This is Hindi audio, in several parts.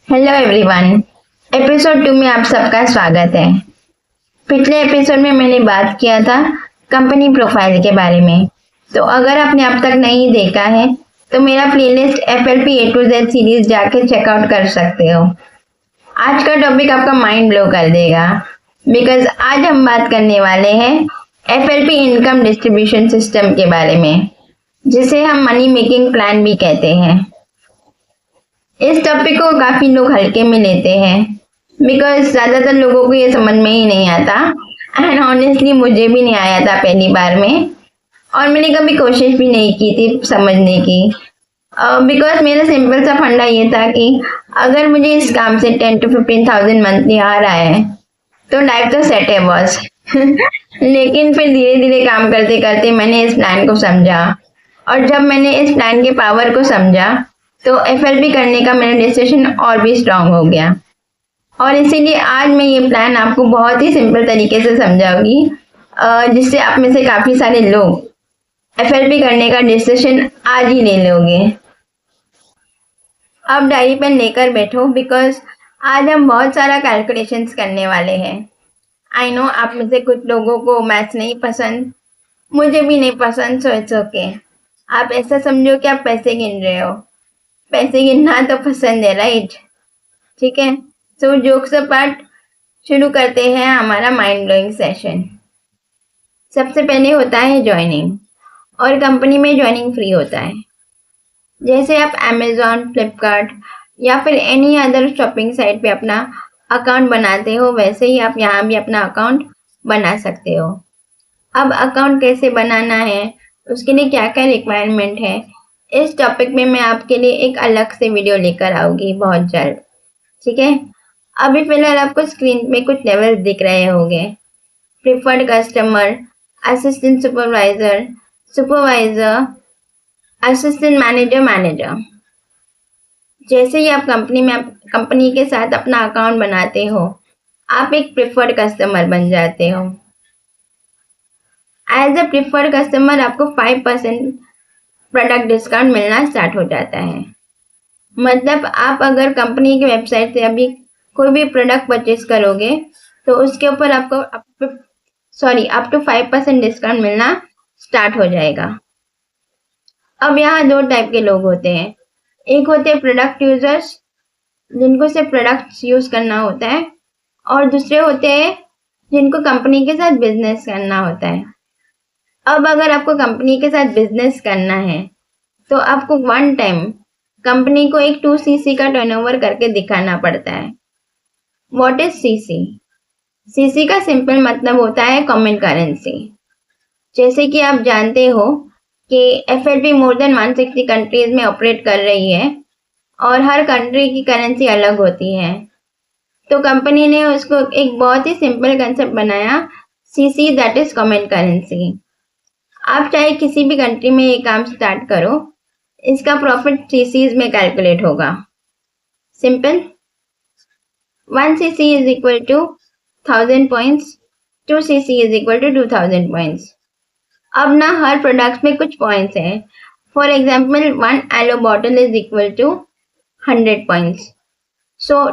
Hello everyone. एपिसोड 2 में आप सबका स्वागत है। पिछले एपिसोड में मैंने बात किया था कंपनी प्रोफाइल के बारे में। तो अगर आपने अब तक नहीं देखा है तो मेरा playlist FLP A to Z series जाके चेकआउट कर सकते हो। आज का टॉपिक आपका माइंड ब्लो कर देगा बिकॉज आज हम बात करने वाले हैं FLP इनकम डिस्ट्रीब्यूशन सिस्टम के बारे में, जिसे हम मनी मेकिंग प्लान भी कहते हैं। इस टॉपिक को काफी लोग हल्के में लेते हैं बिकॉज ज्यादातर लोगों को ये समझ में ही नहीं आता एंड ऑनेस्टली मुझे भी नहीं आया था पहली बार में, और मैंने कभी कोशिश भी नहीं की थी समझने की बिकॉज मेरा सिंपल सा फंडा ये था कि अगर मुझे इस काम से 10 to 15,000 मंथली आ रहा है तो लाइफ तो सेट है बॉस। लेकिन फिर धीरे धीरे काम करते करते मैंने इस प्लान को समझा, और जब मैंने इस प्लान के पावर को समझा तो FLP करने का मेरा डिसीजन और भी स्ट्रांग हो गया। और इसीलिए आज मैं ये प्लान आपको बहुत ही सिंपल तरीके से समझाऊंगी जिससे आप में से काफी सारे लोग FLP करने का डिसीजन आज ही ले लोगे। अब डायरी पेन लेकर बैठो बिकॉज आज हम बहुत सारा कैलकुलेशंस करने वाले हैं। आई नो आप में से कुछ लोगों को मैथ्स नहीं पसंद, मुझे भी नहीं पसंद, सो इट्स ओके। आप ऐसा समझो कि आप पैसे गिन रहे हो, पैसे गिनना तो पसंद है राइट? ठीक है, सो जोक्स अपार्ट शुरू करते हैं हमारा माइंड ब्लोइंग सेशन। सबसे पहले होता है ज्वाइनिंग, और कंपनी में ज्वाइनिंग फ्री होता है। जैसे आप अमेजोन, फ्लिपकार्ट या फिर एनी अदर शॉपिंग साइट पे अपना अकाउंट बनाते हो, वैसे ही आप यहाँ भी अपना अकाउंट बना सकते हो। अब अकाउंट कैसे बनाना है, उसके लिए क्या क्या रिक्वायरमेंट है, इस टॉपिक में मैं आपके लिए एक अलग से वीडियो लेकर आऊंगी बहुत जल्द। ठीक है, अभी फिलहाल आपको स्क्रीन में कुछ लेवल दिख रहे होंगे। Preferred customer, assistant supervisor, supervisor, assistant manager, manager. जैसे ही आप कंपनी के साथ अपना अकाउंट बनाते हो, आप एक प्रिफर्ड कस्टमर बन जाते हो। एज अ प्रिफर्ड कस्टमर आपको 5% प्रोडक्ट डिस्काउंट मिलना स्टार्ट हो जाता है। मतलब आप अगर कंपनी की वेबसाइट से अभी कोई भी प्रोडक्ट परचेज करोगे तो उसके ऊपर आपको अप टू 5% डिस्काउंट मिलना स्टार्ट हो जाएगा। अब यहाँ दो टाइप के लोग होते हैं। एक होते हैं प्रोडक्ट यूजर्स, जिनको सिर्फ प्रोडक्ट्स यूज करना होता है, और दूसरे होते हैं जिनको कंपनी के साथ बिजनेस करना होता है। अब अगर आपको कंपनी के साथ बिजनेस करना है तो आपको वन टाइम कंपनी को एक 2cc का टर्नओवर करके दिखाना पड़ता है। What is CC? CC का सिंपल मतलब होता है कॉमन करेंसी। जैसे कि आप जानते हो कि FLP मोर देन 160 कंट्रीज में ऑपरेट कर रही है और हर कंट्री की करेंसी अलग होती है। तो कंपनी ने उसको एक बहुत ही सिंपल कंसेप्ट बनाया, CC, that is common currency. आप चाहे किसी भी कंट्री में ये काम स्टार्ट करो, इसका प्रॉफिट CCs में कैलकुलेट होगा। Simple, 1cc is equal to 1000 points, 2cc is equal to 2000 points। अब ना हर प्रोडक्ट में कुछ पॉइंट्स हैं। For example 1 aloe bottle is equal to 100 points, so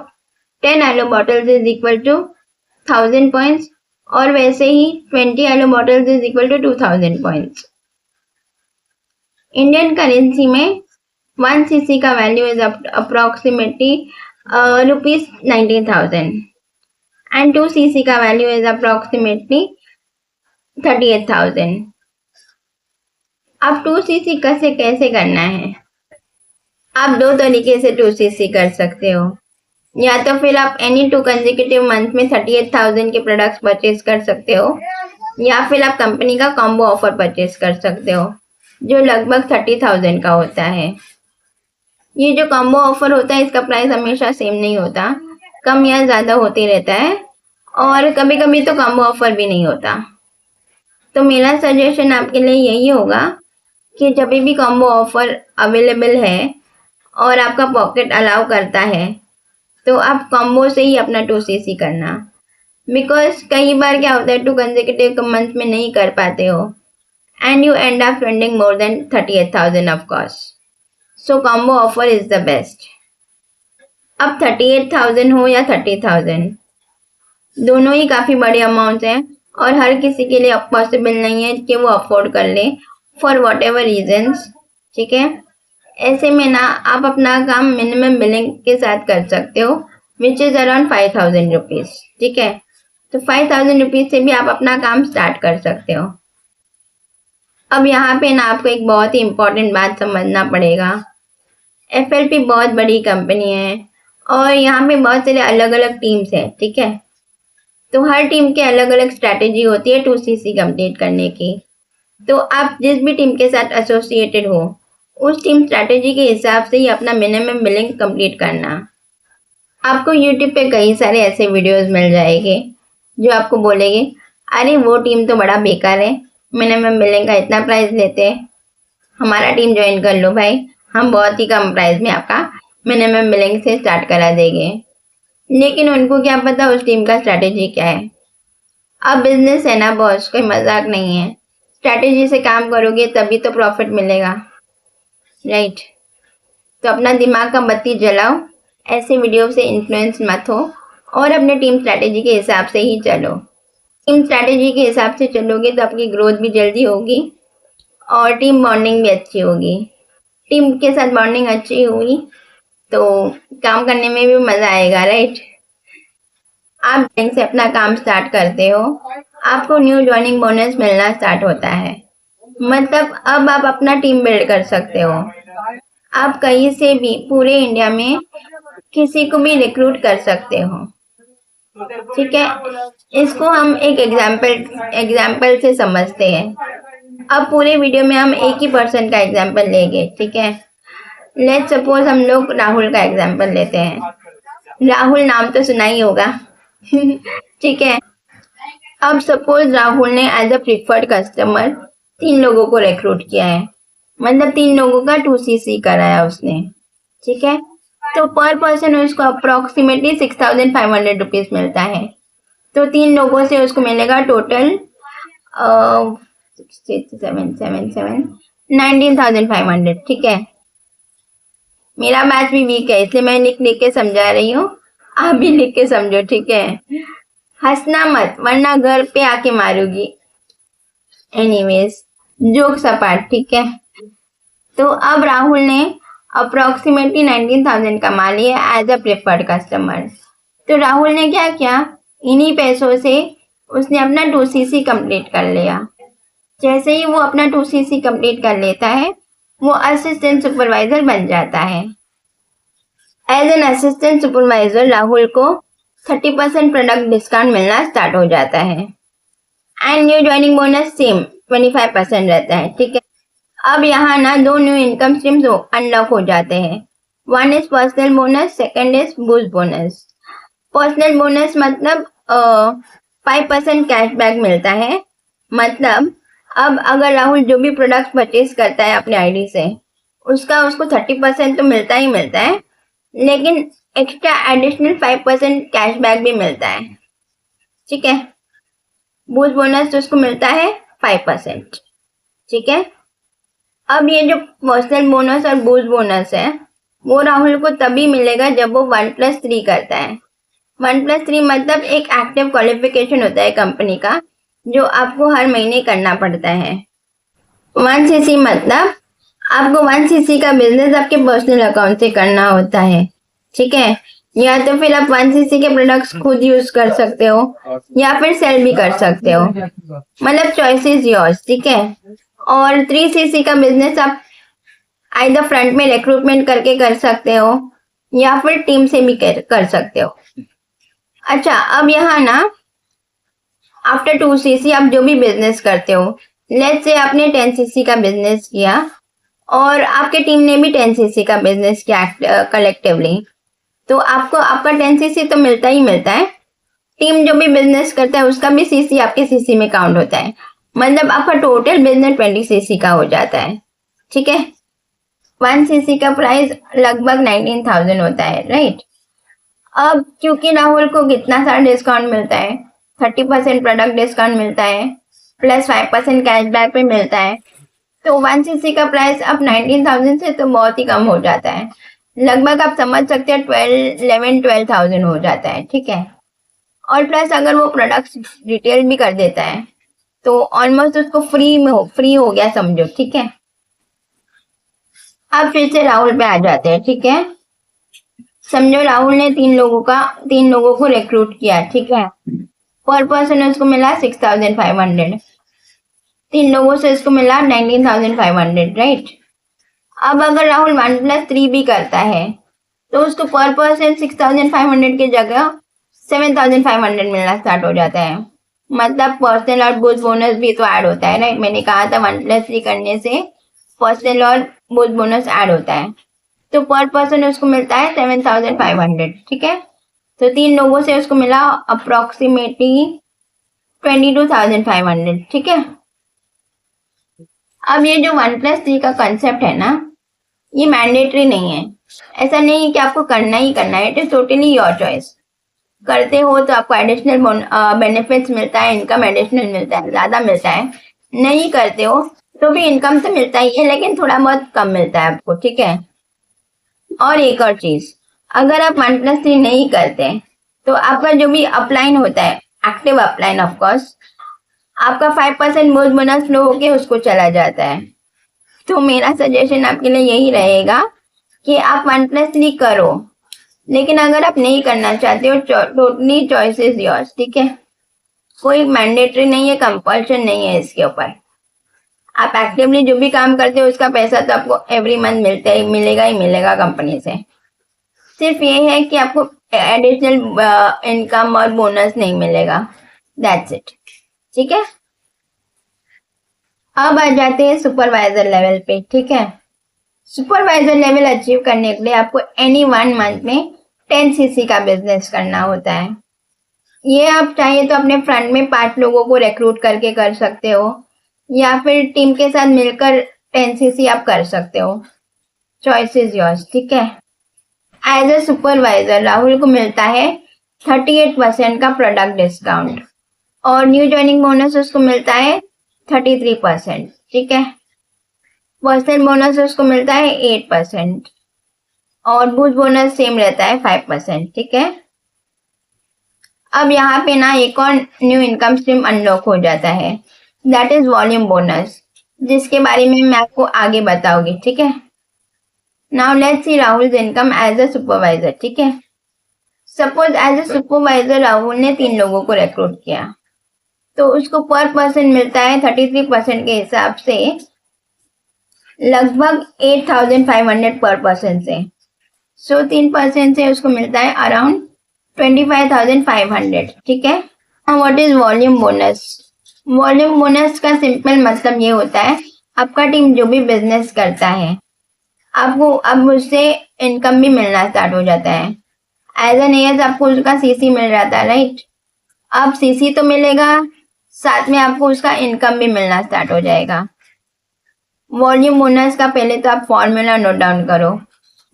10 aloe bottles is equal to 1000 points, और वैसे ही 20 aloe bottles is equal to 2000 points. Indian currency में 1cc का value is approximately rupees 19,000 and 2cc का वैल्यू इज अप्रोक्सीमेटली 38,000। अब 2cc कैसे करना है? आप दो तरीके से 2cc कर सकते हो। या तो फिर आप एनी 2 कंसेक्यूटिव मंथ में 38,000 के प्रोडक्ट्स परचेज कर सकते हो, या फिर आप कंपनी का कॉम्बो ऑफर परचेज कर सकते हो जो लगभग 30,000 का होता है। ये जो कॉम्बो ऑफर होता है इसका प्राइस हमेशा सेम नहीं होता, कम या ज्यादा होते रहता है, और कभी कभी तो कॉम्बो ऑफर भी नहीं होता। तो मेरा सजेशन आपके लिए यही होगा कि जब भी कॉम्बो ऑफर अवेलेबल है और आपका पॉकेट अलाउ करता है तो आप कॉम्बो से ही अपना 2cc करना, बिकॉज कई बार क्या होता है 2 कंसेक्यूटिव मंथ में नहीं कर पाते हो and you and up spending more than 38,000 of cost. So combo offer is the best. अब 38,000 हो या 30,000, दोनों ही काफ़ी बड़े अमाउंट हैं और हर किसी के लिए पॉसिबल नहीं है कि वो अफोर्ड कर ले फॉर वॉट एवर रीजन्स। ठीक है, ऐसे में ना आप अपना काम मिनिमम बिलिंग के साथ कर सकते हो विच इज़ अराउंड 5,000 रुपीज़। ठीक है, तो 5,000 रुपीज़ से भी आप अपना काम स्टार्ट कर सकते हो। अब यहाँ पे ना आपको एक बहुत ही इम्पोर्टेंट बात समझना पड़ेगा। एफएलपी बहुत बड़ी कंपनी है और यहाँ पे बहुत सारे अलग अलग टीम्स हैं। ठीक है, तो हर टीम की अलग अलग स्ट्रैटेजी होती है 2CC कंप्लीट करने की। तो आप जिस भी टीम के साथ एसोसिएटेड हो उस टीम स्ट्रैटेजी के हिसाब से ही अपना मिनिमम बिलिंग कंप्लीट करना। आपको यूट्यूब पे कई सारे ऐसे वीडियोस मिल जाएंगे जो आपको बोलेंगे अरे वो टीम तो बड़ा बेकार है, मिनिमम बिलिंग का इतना प्राइस लेते हैं, हमारा टीम ज्वाइन कर लो भाई, हम बहुत ही कम प्राइस में आपका मिनिमम बिलिंग से स्टार्ट करा देंगे। लेकिन उनको क्या पता उस टीम का स्ट्रैटेजी क्या है। अब बिजनेस है ना बॉस, कोई मजाक नहीं है। स्ट्रैटेजी से काम करोगे तभी तो प्रॉफिट मिलेगा, राइट? तो अपना दिमाग का बत्ती जलाओ, ऐसे वीडियो से इन्फ्लुएंस मत हो और अपने टीम स्ट्रैटेजी के हिसाब से ही चलो। टीम स्ट्रैटेजी के हिसाब से चलोगे तो आपकी ग्रोथ भी जल्दी होगी और टीम बॉन्डिंग भी अच्छी होगी। टीम के साथ बॉन्डिंग अच्छी हुई तो काम करने में भी मज़ा आएगा, राइट? आप बैंक से अपना काम स्टार्ट करते हो, आपको न्यू ज्वाइनिंग बोनस मिलना स्टार्ट होता है। मतलब अब आप अपना टीम बिल्ड कर सकते हो। आप कहीं से भी पूरे इंडिया में किसी को भी रिक्रूट कर सकते हो। ठीक है, इसको हम एक एग्जाम्पल से समझते हैं। अब पूरे वीडियो में हम एक ही पर्सन का एग्जाम्पल लेंगे। ठीक है, लेट्स सपोज हम लोग राहुल का एग्जाम्पल लेते हैं। राहुल नाम तो सुना ही होगा। ठीक है, अब सपोज राहुल ने एज अ प्रिफर्ड कस्टमर 3 लोगों को रिक्रूट किया है, मतलब 3 लोगों का 2CC कराया उसने। ठीक है, तो पर पर्सन उसको अप्रोक्सीमेटली 6,500 रुपीज मिलता है। तो 3 लोगों से उसको मिलेगा टोटल 19,500। ठीक है, मेरा मैथ भी वीक है इसलिए मैं लिख के समझा रही हूँ, आप भी लिख के समझो। ठीक है, हंसना मत वरना घर पे आके मारूंगी। Anyways, jokes apart. ठीक है, तो अब राहुल ने अप्रोक्सीमेटली 19,000 कमा लिया एज अ प्रेफर्ड कस्टमर। तो राहुल ने क्या किया, इन्हीं पैसों से उसने अपना 2CC कंप्लीट कर लिया। जैसे ही वो अपना 2CC कंप्लीट कर लेता है वो असिस्टेंट सुपरवाइजर बन जाता है। As an assistant supervisor Rahul को 30% प्रोडक्ट डिस्काउंट मिलना स्टार्ट हो जाता है and new joining bonus same 25% रहता है। ठीक है, अब यहाँ ना 2 न्यू इनकम स्ट्रीम्स अनलॉक हो जाते हैं। One is personal bonus, second is boost bonus. Personal bonus मतलब 5% कैशबैक मिलता है। मतलब अब अगर राहुल जो भी प्रोडक्ट परचेज करता है अपने आईडी से उसका उसको 30% तो मिलता ही मिलता है, लेकिन एक्स्ट्रा एडिशनल 5% कैशबैक भी मिलता है। ठीक है, बूस्ट बोनस तो उसको मिलता है 5%। ठीक है, अब ये जो पर्सनल बोनस और बूस्ट बोनस है वो राहुल को तभी मिलेगा जब वो 1+3 करता है। 1+3 मतलब एक एक्टिव क्वालिफिकेशन होता है कंपनी का जो आपको हर महीने करना पड़ता है। 1CC मतलब आपको 1CC का बिजनेस आपके पर्सनल अकाउंट से करना होता है। ठीक है, या तो फिर आप 1CC के प्रोडक्ट्स खुद यूज कर सकते हो या फिर सेल भी कर सकते हो, मतलब चॉइस इज योर्स। ठीक है, और 3CC का बिजनेस आप आइदर फ्रंट में रिक्रूटमेंट करके कर सकते हो या फिर टीम से भी कर सकते हो। अच्छा, अब यहाँ ना आफ्टर 2CC आप जो भी बिजनेस करते हो, लेट्स से आपने 10CC का बिजनेस किया और आपके टीम ने भी 10CC का बिजनेस किया कलेक्टिवली, तो आपको आपका 10CC तो मिलता ही मिलता है। टीम जो भी बिजनेस करता है उसका भी CC आपके CC में काउंट होता है, मतलब आपका टोटल बिजनेस 20CC का हो जाता है। ठीक है, 1CC का प्राइस लगभग 19,000 होता है, राइट? अब क्योंकि राहुल को कितना सारा डिस्काउंट मिलता है, 30% प्रोडक्ट डिस्काउंट मिलता है प्लस 5% कैशबैक पे मिलता है, तो 1CC का प्राइस अब 19,000 से तो बहुत ही कम हो जाता है। लगभग आप समझ सकते हैं 11-12,000 हो जाता है, ठीक है। और प्लस अगर वो प्रोडक्ट्स रिटेल भी कर देता है तो ऑलमोस्ट उसको फ्री हो गया समझो, ठीक है। अब फिर से राहुल पे आ जाते हैं, ठीक है। समझो राहुल ने 3 लोगों को रिक्रूट किया, ठीक है। पर पर्सन उसको मिला 6,500, 3 लोगों से उसको मिला 19,500, राइट। अब अगर राहुल 1+3 भी करता है तो उसको पर पर्सन 6,500 की जगह 7,500 मिलना स्टार्ट हो जाता है। मतलब पर्सनल और बूस्ट बोनस भी तो ऐड होता है, राइट। मैंने कहा था 1+3 करने से पर्सनल और बूस्ट बोनस ऐड होता है। तो पर पर्सन उसको मिलता है 7,500, ठीक है। तो 3 लोगों से उसको मिला अप्रोक्सीमेटली 22,500, ठीक है। अब ये जो 1+3 का कंसेप्ट है ना, ये मैंडेटरी नहीं है। ऐसा नहीं है कि आपको करना ही करना है, it is totally your choice. करते हो तो आपको एडिशनल बेनिफिट्स मिलता है, इनकम एडिशनल मिलता है, ज्यादा मिलता है। नहीं करते हो तो भी इनकम तो मिलता ही है, लेकिन थोड़ा बहुत कम मिलता है आपको, ठीक है। और एक और चीज, अगर आप 1+3 नहीं करते तो आपका जो भी अपलाइन होता है, एक्टिव अपलाइन ऑफ कोर्स, आपका 5% बोनस फ्लो होके उसको चला जाता है। तो मेरा सजेशन आपके लिए यही रहेगा कि आप 1+3 करो, लेकिन अगर आप नहीं करना चाहते हो, टोटली चॉइस इज योर्स, ठीक है। कोई मैंडेटरी नहीं है, कंपल्शन नहीं है इसके ऊपर। आप एक्टिवली जो भी काम करते हो उसका पैसा तो आपको एवरी मंथ मिलेगा ही मिलेगा कंपनी से। सिर्फ ये है कि आपको एडिशनल इनकम और बोनस नहीं मिलेगा, दैट्स इट, ठीक है। अब आ जाते हैं सुपरवाइजर लेवल पे, ठीक है। सुपरवाइजर लेवल अचीव करने के लिए आपको एनी 1 मंथ में 10 सीसी का बिजनेस करना होता है। ये आप चाहिए तो अपने फ्रंट में 5 लोगों को रिक्रूट करके कर सकते हो, या फिर टीम के साथ मिलकर 10 सीसी आप कर सकते हो। चॉइस इज योर्स, ठीक है। एज ए सुपरवाइजर राहुल को मिलता है 38% का प्रोडक्ट डिस्काउंट, और न्यू ज्वाइनिंग बोनस उसको मिलता है 33%, ठीक है। पर्सनल बोनस उसको मिलता है 8%, और बूस्ट बोनस सेम रहता है 5%, ठीक है। अब यहाँ पे ना एक और न्यू इनकम स्ट्रीम अनलॉक हो जाता है, दैट इज वॉल्यूम बोनस, जिसके बारे में मैं आपको आगे बताऊंगी, ठीक है। Now let's see Rahul income as a supervisor, ठीक है। Suppose as a supervisor Rahul ने 3 लोगों को रिक्रूट किया, तो उसको पर पर्सन मिलता है 33% के हिसाब से लगभग 8,500 पर पर्सन से। सो 3% से उसको मिलता है अराउंड 25,500, ठीक है। What is volume bonus? Volume bonus का सिंपल मतलब ये होता है, आपका टीम जो भी बिजनेस करता है आपको अब उससे इनकम भी मिलना स्टार्ट हो जाता है। एज एन एज आपको उसका सीसी मिल जाता है, राइट। अब सीसी तो मिलेगा, साथ में आपको उसका इनकम भी मिलना स्टार्ट हो जाएगा। वॉल्यूम बोनस का पहले तो आप फॉर्मूला नोट डाउन करो।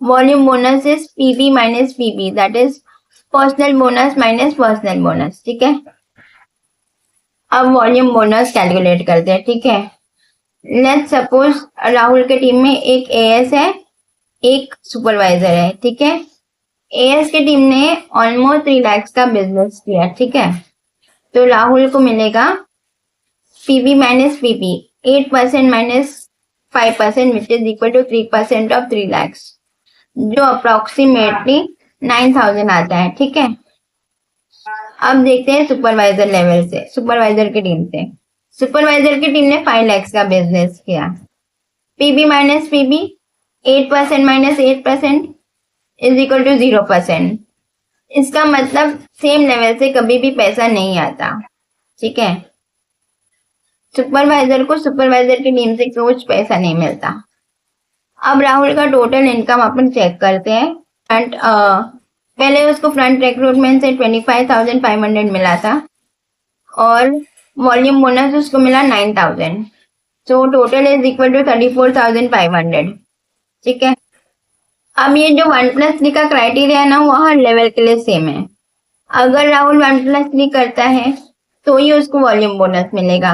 Volume bonus is PB minus PB, that is personal bonus minus personal bonus, ठीक है। अब वॉल्यूम बोनस कैलकुलेट करते हैं, ठीक है। लेट्स सपोज राहुल के टीम में एक एएस है, एक सुपरवाइजर है, ठीक है। एएस की टीम ने ऑलमोस्ट 3 लाख का बिजनेस किया, ठीक है। तो राहुल को मिलेगा PB minus PB, 8% minus 5% which is equal to 3% of 3 lakh, जो अप्रोक्सीमेटली 9,000 आता है, ठीक है। अब देखते हैं सुपरवाइजर लेवल से, सुपरवाइजर की टीम से। सुपरवाइजर की टीम ने 5 लाख का बिजनेस किया। PB minus PB, 8% minus 8% is equal to 0%। इसका मतलब सेम लेवल से कभी भी पैसा नहीं आता, ठीक है। सुपरवाइजर को सुपरवाइजर की टीम से कुछ पैसा नहीं मिलता। अब राहुल का टोटल इनकम अपन चेक करते हैं। एंड पहले उसको फ्रंट रिक्रूटमेंट से 25,500 मिला था, और वॉल्यूम बोनस उसको मिला 9,000, so total is equal to 34,500, ठीक है। अब ये जो 1+3 का क्राइटेरिया है ना, वो हर लेवल के लिए सेम है। अगर राहुल 1+3 करता है तो ही उसको वॉल्यूम बोनस मिलेगा,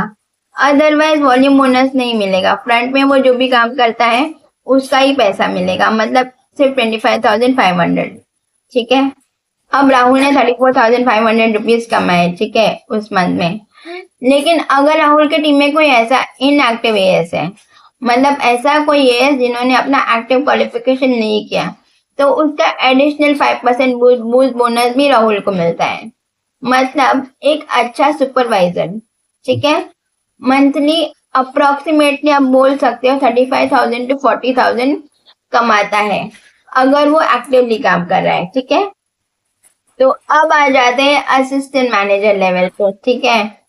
अदरवाइज वॉल्यूम बोनस नहीं मिलेगा। फ्रंट में वो जो भी काम करता है उसका ही पैसा मिलेगा, मतलब सिर्फ 25,500, ठीक है। अब राहुल ने 34,500 रुपीज कमाए, ठीक है, उस मंथ में। लेकिन अगर राहुल की टीम में कोई ऐसा इनएक्टिव एएस है, मतलब ऐसा कोई एएस जिन्होंने अपना एक्टिव क्वालिफिकेशन नहीं किया, तो उसका एडिशनल 5% बूस्ट बोनस भी राहुल को मिलता है। मतलब एक अच्छा सुपरवाइजर, ठीक है, मंथली अप्रोक्सीमेटली आप बोल सकते हो 35,000 to 40,000 कमाता है, अगर वो एक्टिवली काम कर रहा है, ठीक है। तो अब आ जाते हैं असिस्टेंट मैनेजर लेवल पे, ठीक है।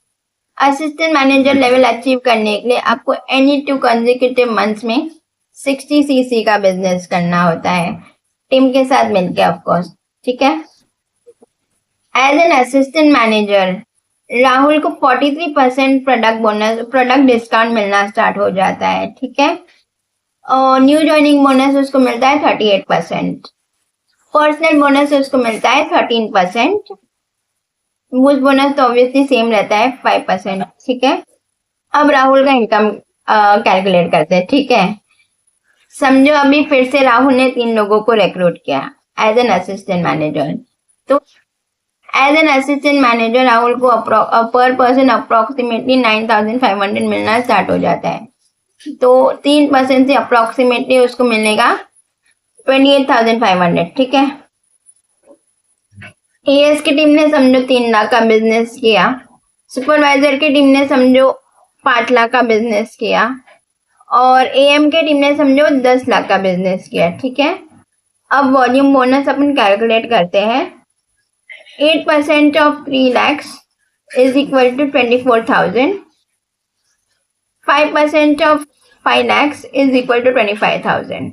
असिस्टेंट मैनेजर लेवल अचीव करने के लिए आपको एनी 2 कंसेक्यूटिव मंथ्स में 60 सीसी का बिजनेस करना होता है, टीम के साथ मिलकर ऑफ कोर्स, ठीक है। As an assistant manager Rahul को 43% प्रोडक्ट डिस्काउंट मिलना स्टार्ट हो जाता है, ठीक है। और न्यू ज्वाइनिंग बोनस उसको मिलता है 38%। पर्सनल बोनस उसको मिलता है 13%। बूस्ट बोनस तो ऑब्वियसली सेम रहता है 5%, ठीक है। अब राहुल का इनकम कैलकुलेट करते हैं, ठीक है। समझो अभी फिर से राहुल ने 3 लोगों को रिक्रूट किया एज एन असिस्टेंट मैनेजर। तो as an assistant manager Rahul को पर पर्सन अप्रोक्सीमेटली 9,500 मिलना स्टार्ट हो जाता है। तो 3% से अप्रोक्सीमेटली उसको मिलेगा 28,500, ठीक है। एएस की टीम ने समझो 3 लाख का बिजनेस किया, सुपरवाइजर की टीम ने समझो 5 लाख का बिजनेस किया, और एएम के टीम ने समझो 10 लाख का बिजनेस किया, ठीक है। अब वॉल्यूम बोनस अपन कैलकुलेट करते हैं। 8% of 3 lakhs is equal to 24,000. 5% of 5 lakhs is equal to 25,000.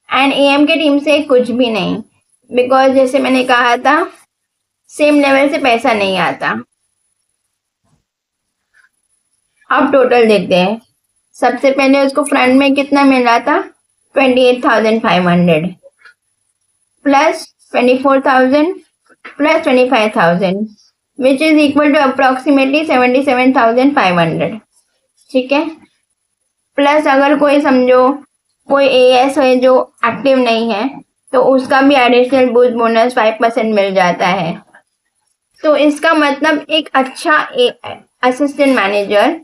And am की टीम से कुछ भी नहीं, बिकॉज जैसे मैंने कहा था सेम लेवल से पैसा नहीं आता। अब टोटल देखते हैं। सबसे पहले उसको फ्रंट में कितना मिल रहा था, 28,500 plus 24,000 plus 25,000 which is equal to approximately 77,500, ठीक है। प्लस अगर कोई समझो कोई एएस है जो एक्टिव नहीं है, तो उसका भी एडिशनल बूस्ट बोनस 5% मिल जाता है। तो इसका मतलब एक अच्छा assistant manager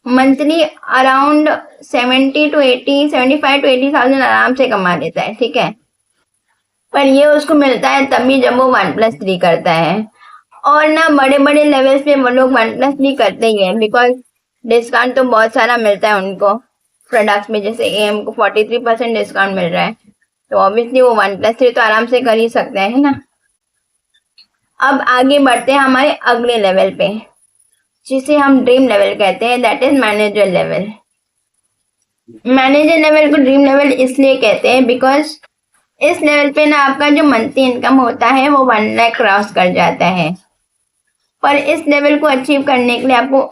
monthly around 75 to 80,000 आराम से कमा लेता है, ठीक है। पर ये उसको मिलता है तभी जब वो 1+3 करता है, और ना बड़े बड़े लेवल्स पे वो लोग 1+3 करते ही है, बिकॉज डिस्काउंट तो बहुत सारा मिलता है उनको प्रोडक्ट्स में। जैसे एएम को 43% डिस्काउंट मिल रहा है, तो ऑब्वियसली वो 1+3 तो आराम से कर ही सकते हैं, है ना। अब आगे बढ़ते हैं हमारे अगले लेवल पे, जिसे हम ड्रीम लेवल कहते हैं, that is manager level. Manager level को ड्रीम लेवल इसलिए कहते हैं बिकॉज इस लेवल पे ना आपका जो मंथली इनकम होता है वो 1 लाख क्रॉस कर जाता है। पर इस लेवल को अचीव करने के लिए आपको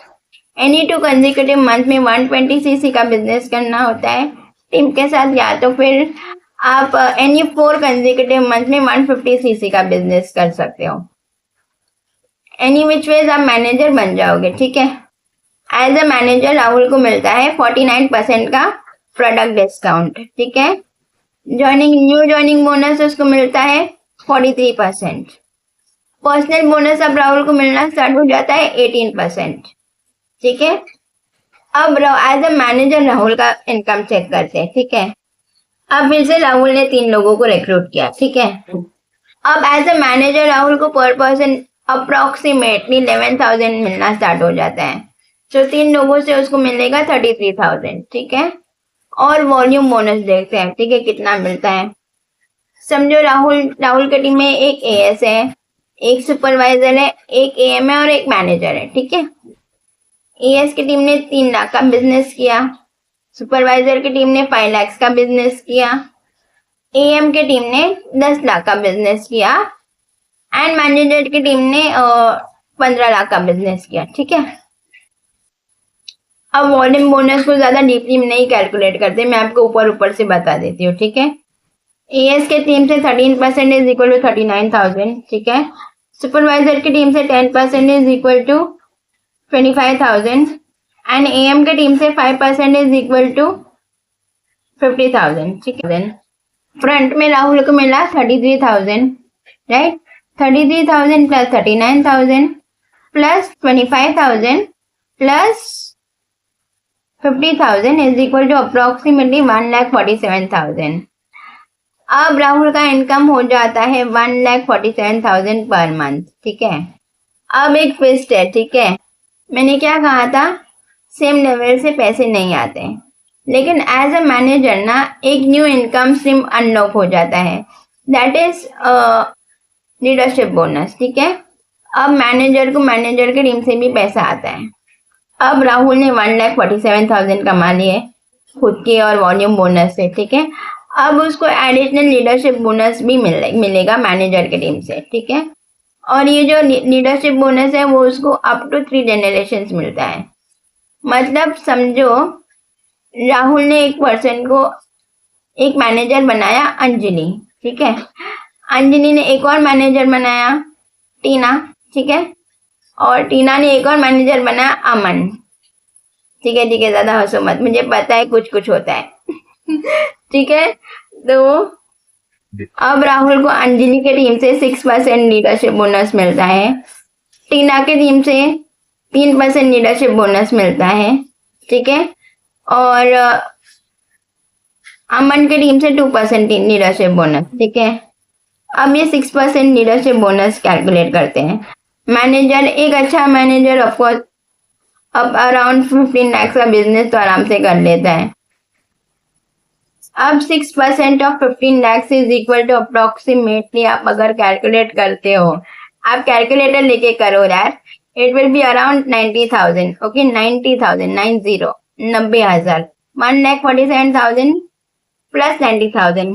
एनी 2 कंसेक्यूटिव मंथ में 120 सीसी का बिजनेस करना होता है टीम के साथ, या तो फिर आप एनी 4 कंसेक्यूटिव मंथ में 150 सीसी का बिजनेस कर सकते हो। एनी विच वेज आप मैनेजर बन जाओगे, ठीक है। एज अ मैनेजर राहुल को मिलता है 49% का प्रोडक्ट डिस्काउंट, ठीक है। न्यू ज्वाइनिंग बोनस उसको मिलता है 43%। पर्सनल बोनस अब राहुल को मिलना स्टार्ट हो जाता है 18%, ठीक है। अब एज अ मैनेजर राहुल का इनकम चेक करते हैं, ठीक है। अब फिर से राहुल ने 3 लोगों को रिक्रूट किया, ठीक है। अब एज अ मैनेजर राहुल को पर पर्सन अप्रोक्सीमेटली 11,000 मिलना स्टार्ट हो जाता है, जो 3 लोगों से उसको मिलेगा 33,000, ठीक है। और वॉल्यूम बोनस देखते हैं, ठीक है, कितना मिलता है। समझो राहुल की टीम में एक एएस है, एक सुपरवाइजर है, एक एएम है और एक मैनेजर है, ठीक है। एएस की टीम ने 3 लाख का बिजनेस किया, सुपरवाइजर की टीम ने 5 लाख का बिजनेस किया, एएम की टीम ने 10 लाख का बिजनेस किया, एंड मैनेजर की टीम ने 15 लाख का बिजनेस किया, ठीक है। अब वॉल्यूम बोनस को ज्यादा डीपली नहीं कैलकुलेट करते, मैं आपको ऊपर से बता देती हूँ, ठीक है। एएस के टीम से 13% इज इक्वल टू 39,000, ठीक है। सुपरवाइजर की टीम से 10% is equal to 25,000 and AM के टीम से 5% इज इक्वल टू 50,000, ठीक है। फ्रंट में राहुल को मिला 33,000, right. 33,000 plus 39,000 plus 25,000 plus 50,000 is equal to approximately 1,47,000। अब राहुल का इनकम हो जाता है 1,47,000 पर मंथ, ठीक है। अब एक ट्विस्ट है, ठीक है। मैंने क्या कहा था, सेम लेवल से पैसे नहीं आते, लेकिन एज अ मैनेजर ना एक न्यू इनकम स्ट्रीम अनलॉक हो जाता है, दैट इज लीडरशिप बोनस, ठीक है। अब मैनेजर को मैनेजर के टीम से भी पैसा आता है। अब राहुल ने 1,47,000 कमा लिए खुद के और वॉल्यूम बोनस से, ठीक है। अब उसको एडिशनल लीडरशिप बोनस भी मिलेगा मैनेजर के टीम से, ठीक है। और ये जो लीडरशिप बोनस है वो उसको अप टू 3 जनरेशंस मिलता है। मतलब समझो राहुल ने एक पर्सन को एक मैनेजर बनाया, अंजलि, ठीक है। अंजलि ने एक और मैनेजर बनाया, टीना, ठीक है। और टीना ने एक और मैनेजर बनाया, अमन, ठीक है। ठीक है, ज्यादा हंसो मत, मुझे पता है कुछ कुछ होता है ठीक है। तो अब राहुल को अंजलि के टीम से 6% लीडरशिप बोनस मिलता है, टीना के टीम से 3% लीडरशिप बोनस मिलता है, ठीक है। और अमन के टीम से 2% लीडरशिप बोनस, ठीक है। अब ये 6% लीडरशिप बोनस कैलकुलेट करते हैं। मैनेजर, एक अच्छा मैनेजर ऑफकोर्स अब अराउंड 15 लाख का बिजनेस तो आराम से कर लेता है। अब 6% of 15 lakh is equal to approximately, आप अगर कैलकुलेट करते हो, आप कैलकुलेटर लेके करो यार, it will be around 90,000, okay. 90,000, 90,000, 1,47,000 plus 90,000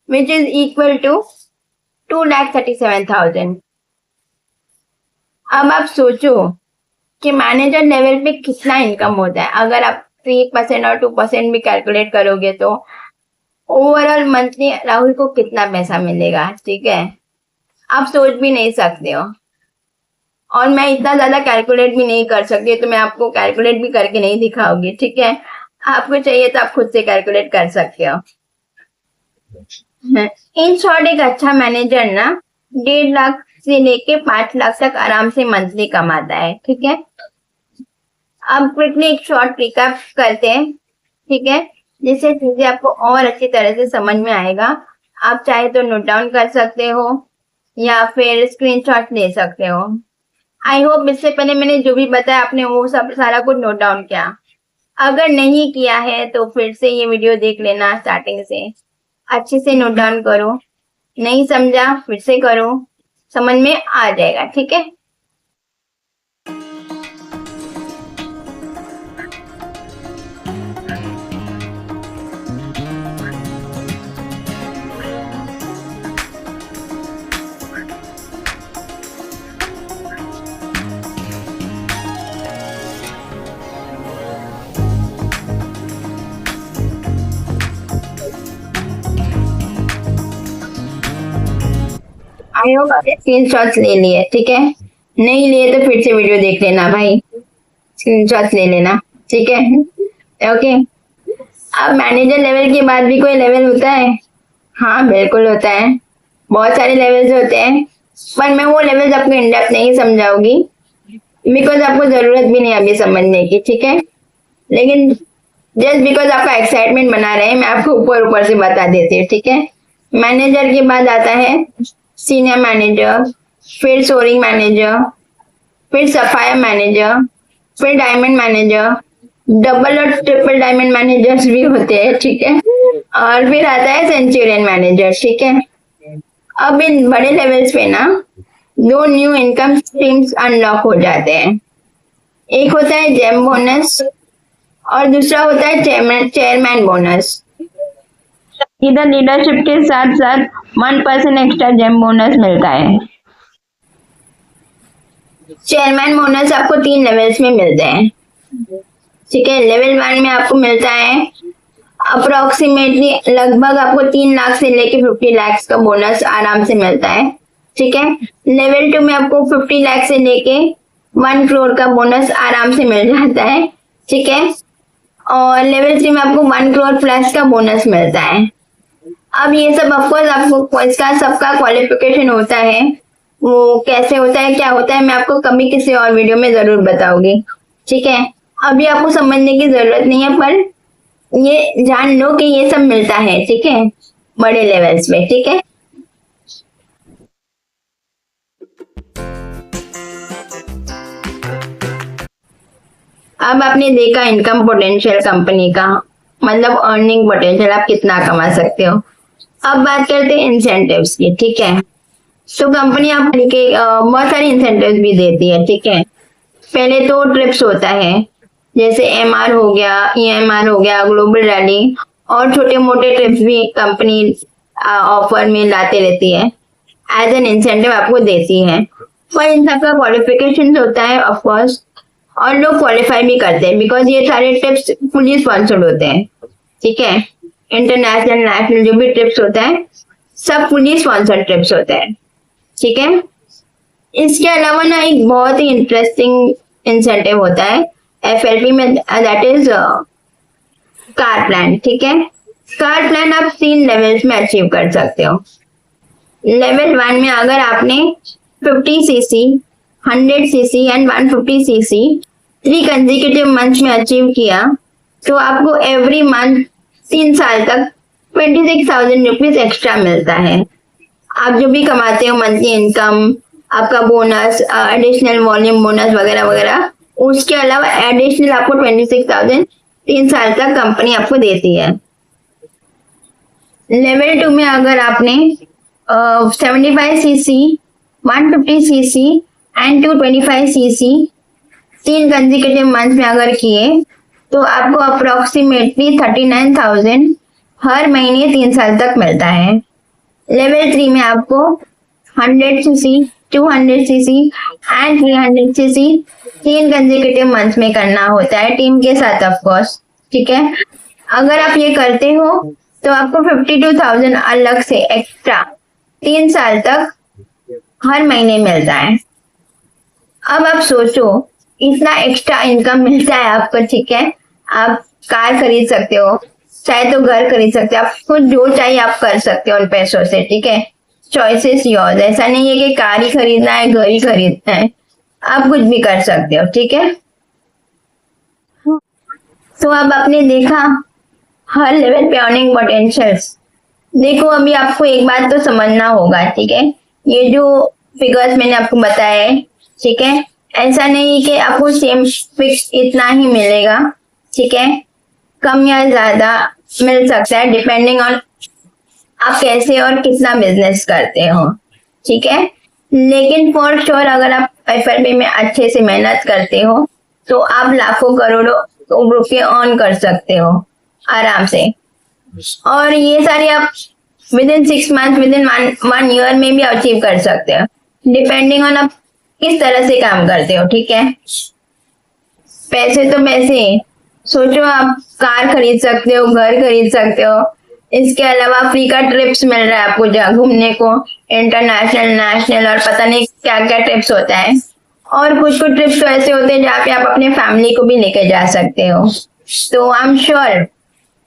which is equal to 2,37,000। अब आप सोचो कि मैनेजर लेवल पे कितना इनकम होता है। अगर आप 3% और 2% भी कैलकुलेट करोगे तो ओवरऑल मंथली राहुल को कितना पैसा मिलेगा, ठीक है। आप सोच भी नहीं सकते हो, और मैं इतना ज्यादा कैलकुलेट भी नहीं कर सकती, तो मैं आपको कैलकुलेट भी करके नहीं दिखाऊंगी, ठीक है। आपको चाहिए तो आप खुद से कैलकुलेट कर सकते हो। इन शॉर्ट, एक अच्छा मैनेजर ना 1.5 लाख से लेके 5 लाख तक आराम से मंथली कमाता है, ठीक है। अब क्विकली एक शॉर्ट रिकैप करते हैं, ठीक है, जिससे चीजें आपको और अच्छी तरह से समझ में आएगा। आप चाहे तो नोट डाउन कर सकते हो या फिर स्क्रीनशॉट ले सकते हो। आई होप इससे पहले मैंने जो भी बताया आपने वो सब सारा कुछ नोट डाउन किया। अगर नहीं किया है तो फिर से ये वीडियो देख लेना, स्टार्टिंग से अच्छे से नोट डाउन करो। नहीं समझा फिर से करो, समझ में आ जाएगा, ठीक है। आई होप आपने स्क्रीनशॉट्स ले लिए, ठीक है। नहीं लिए तो फिर से वीडियो देख लेना भाई, स्क्रीनशॉट्स ले लेना, ठीक है, ओके। अब मैनेजर लेवल के बाद भी कोई लेवल होता है? हाँ बिल्कुल होता है, बहुत सारे लेवल्स होते हैं, पर मैं वो लेवल्स आपको इन डेप्थ नहीं समझाऊंगी बिकॉज आपको जरूरत भी नहीं अभी समझने की, ठीक है। लेकिन जस्ट बिकॉज आपका एक्साइटमेंट बना रहे मैं आपको ऊपर ऊपर से बता देती हूँ, ठीक है। मैनेजर के बाद आता है सीनियर मैनेजर, फिर सोरिंग मैनेजर, फिर सफायर मैनेजर, फिर डायमंड मैनेजर, डबल और ट्रिपल डायमंड मैनेजर्स भी होते हैं, ठीक है। और फिर आता है सेंचुरियन मैनेजर, ठीक है। अब इन बड़े लेवल्स पे ना 2 न्यू इनकम स्ट्रीम्स अनलॉक हो जाते हैं। एक होता है जेम बोनस और दूसरा होता है चेयरमैन बोनस। इधर लीडरशिप के साथ साथ 1% एक्स्ट्रा जेम बोनस मिलता है। चेयरमैन बोनस आपको 3 लेवल्स में मिलते हैं, ठीक है। लेवल 1 में आपको मिलता है अप्रोक्सीमेटली लगभग आपको 3 लाख से लेके 50 लाख का बोनस आराम से मिलता है, ठीक है। लेवल 2 में आपको 50 लाख से लेके 1 करोड़ का बोनस आराम से मिल जाता है, ठीक है। और लेवल 3 में आपको 1 करोड़ प्लस का बोनस मिलता है। अब ये सब ऑफकोर्स आपको इसका सबका क्वालिफिकेशन होता है, वो कैसे होता है क्या होता है मैं आपको कभी किसी और वीडियो में जरूर बताऊंगी। ठीक है, अभी आपको समझने की जरूरत नहीं है, पर ये जान लो कि ये सब मिलता है। ठीक है, बड़े लेवल्स पे। ठीक है, अब आपने देखा इनकम पोटेंशियल कंपनी का, मतलब अर्निंग पोटेंशियल, आप कितना कमा सकते हो। अब बात करते हैं इंसेंटिव्स की। ठीक है, तो कंपनी आप के बहुत सारी इंसेंटिव्स भी देती है। ठीक है, पहले तो ट्रिप्स होता है, जैसे एमआर हो गया, ईएमआर हो गया, ग्लोबल रैली, और छोटे मोटे ट्रिप्स भी कंपनी ऑफर में लाते रहती है, एज एन इंसेंटिव आपको देती है। पर इन सबका क्वालिफिकेशन होता है ऑफ कोर्स, और लोग क्वालिफाई भी करते हैं, बिकॉज ये सारे ट्रिप्स फुली स्पॉन्सर्ड होते हैं। ठीक है, इंटरनेशनल नेशनल जो भी ट्रिप्स होता है सब फुली स्पॉन्सर्ड ट्रिप्स होते हैं। ठीक है, इसके अलावा ना एक बहुत ही इंटरेस्टिंग इंसेंटिव होता है एफएलपी में, दैट इज कार प्लान। ठीक है, कार प्लान आप 3 लेवल्स में अचीव कर सकते हो। लेवल 1 में अगर आपने 50 CC, 100 CC and 150 CC 3 consecutive months में अचीव किया, तो आपको एवरी मंथ 3 साल तक 26,000 रुपीज एक्स्ट्रा मिलता है। आप जो भी कमाते हो मंथली इनकम, आपका बोनस, एडिशनल वॉल्यूम बोनस वगैरह वगैरह, उसके अलावा एडिशनल आपको 26,000 3 साल तक कंपनी आपको देती है। लेवल 2 में अगर आपने 75 CC, 150 CC and 225 CC 3 consecutive month में अगर किए, तो आपको अप्रोक्सीमेटली 39,000 हर महीने 3 साल तक मिलता है। लेवल 3 में आपको 100 CC, 200 CC and 300 CC 3 consecutive month में करना होता है, टीम के साथ ऑफ कोर्स। ठीक है, अगर आप ये करते हो तो आपको 52,000 अलग से एक्स्ट्रा 3 साल तक हर महीने मिलता है। अब आप सोचो, इतना एक्स्ट्रा इनकम मिलता है आपको। ठीक है, आप कार खरीद सकते हो, चाहे तो घर खरीद सकते हो, आपको जो चाहिए आप कर सकते हो उन पैसों से। ठीक है, चॉइसेस योर्स, ऐसा नहीं है कि कार ही खरीदना है, घर ही खरीदना है, आप कुछ भी कर सकते हो। ठीक है, तो अब आपने देखा हर लेवल पे अर्निंग पोटेंशियल्स। देखो, अभी आपको एक बात तो समझना होगा। ठीक है, ये जो फिगर्स मैंने आपको बताया है, ठीक है, ऐसा नहीं कि आपको सेम फिक्स इतना ही मिलेगा। ठीक है, कम या ज्यादा मिल सकता है, डिपेंडिंग ऑन आप कैसे और कितना बिजनेस करते हो। ठीक है, लेकिन फॉर श्योर अगर आप एफएलपी में अच्छे से मेहनत करते हो तो आप लाखों करोड़ों रुपये अर्न कर सकते हो आराम से। और ये सारी आप with in 6 month, with in 1 year में भी अचीव कर सकते हो, डिपेंडिंग ऑन आप किस तरह से काम करते हो। ठीक है, पैसे तो पैसे, सोचो आप कार खरीद सकते हो, घर खरीद सकते हो, इसके अलावा फ्री का ट्रिप्स मिल रहा है आपको जहाँ घूमने को, इंटरनेशनल, नेशनल, और पता नहीं क्या क्या ट्रिप्स होता है। और कुछ कुछ ट्रिप्स तो ऐसे होते हैं जहाँ पे आप अपने फैमिली को भी लेके जा सकते हो। तो I am sure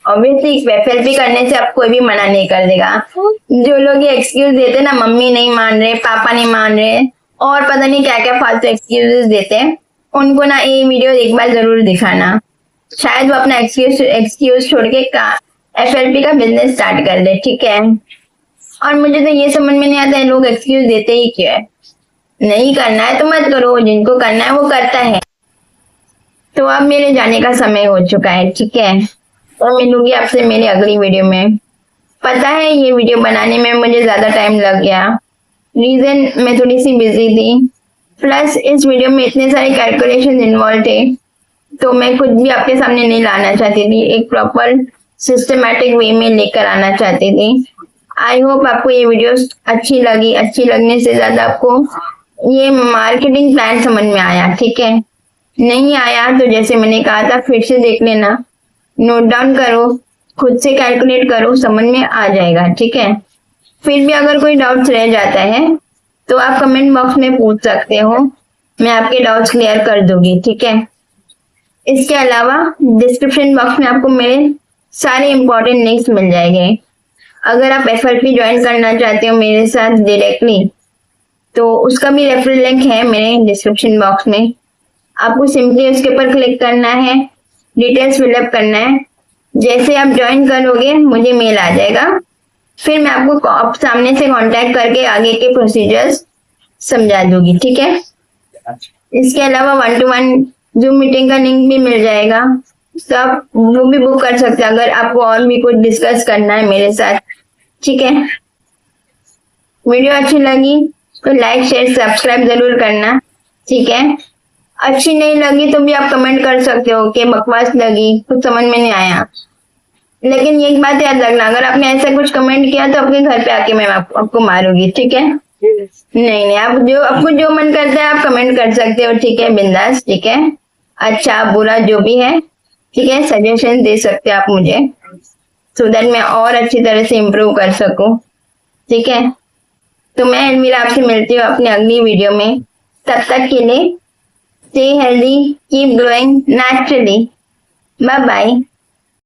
obviously FLP करने से आप कोई भी मना नहीं कर देगा। जो लोग ये एक्सक्यूज देते ना, मम्मी नहीं मान रहे, पापा नहीं मान रहे, और पता नहीं क्या क्या फालतू एक्सक्यूजेस देते हैं, उनको ना ये वीडियो एक बार जरूर दिखाना, शायद वो अपना एक्सक्यूज छोड़ के एफएलपी का बिजनेस स्टार्ट कर दे। ठीक है, और मुझे तो ये समझ में नहीं आता है लोग एक्सक्यूज देते ही क्यों है। नहीं करना है तो मत करो, जिनको करना है वो करता है। तो अब मेरे जाने का समय हो चुका है। ठीक है, तो मिलूंगी आपसे मेरी अगली वीडियो में। पता है ये वीडियो बनाने में मुझे ज्यादा टाइम लग गया, रीजन मैं थोड़ी सी बिजी थी, प्लस इस वीडियो में इतने सारे कैलकुलेशन इन्वॉल्व थे, तो मैं खुद भी आपके सामने नहीं लाना चाहती थी, एक प्रॉपर सिस्टमैटिक वे में लेकर आना चाहती थी। आई होप आपको ये वीडियो अच्छी लगी। अच्छी लगने से ज्यादा आपको ये मार्केटिंग प्लान समझ में आया। ठीक है, नहीं आया तो जैसे मैंने कहा था फिर से देख लेना, नोट डाउन करो, खुद से कैलकुलेट करो, समझ में आ जाएगा। ठीक है, फिर भी अगर कोई डाउट्स रह जाता है तो आप कमेंट बॉक्स में पूछ सकते हो, मैं आपके डाउट्स क्लियर कर दूंगी। ठीक है, इसके अलावा डिस्क्रिप्शन बॉक्स में आपको मेरे सारे इंपॉर्टेंट लिंक्स मिल जाएंगे। अगर आप FLP ज्वाइन करना चाहते हो मेरे साथ डायरेक्टली, तो उसका भी रेफरल लिंक है मेरे डिस्क्रिप्शन बॉक्स में। आपको सिंपली उसके ऊपर क्लिक करना है, डिटेल्स फिलअप करना है। जैसे आप ज्वाइन करोगे मुझे मेल आ जाएगा, फिर मैं आपको सामने से कांटेक्ट करके आगे के प्रोसीजर्स समझा दूंगी, ठीक है। इसके अलावा 1 to 1 जूम मीटिंग का लिंक भी मिल जाएगा, तो आप वो भी बुक कर सकते हैं अगर आपको और भी कुछ डिस्कस करना है मेरे साथ, ठीक है। वीडियो अच्छी लगी तो लाइक शेयर सब्सक्राइब जरूर करना, ठीक है। अच्छी नहीं लगी तो भी आप कमेंट कर सकते हो कि बकवास लगी, कुछ समझ में नहीं आया। लेकिन एक बात याद रखना, अगर आपने ऐसा कुछ कमेंट किया तो आपके घर पे आके मैं आपको मारूंगी, ठीक है। नहीं, आपको जो मन करता है आप कमेंट कर सकते हो, ठीक है, बिंदास, ठीक है। अच्छा बुरा जो भी है, ठीक है, सजेशन दे सकते हो आप मुझे, सो दैट मैं और अच्छी तरह से इम्प्रूव कर सकूं, ठीक है। तो मैं अलमीरा आपसे मिलती हूँ अपनी अगली वीडियो में। तब तक के लिए stay healthy, keep growing naturally, bye bye.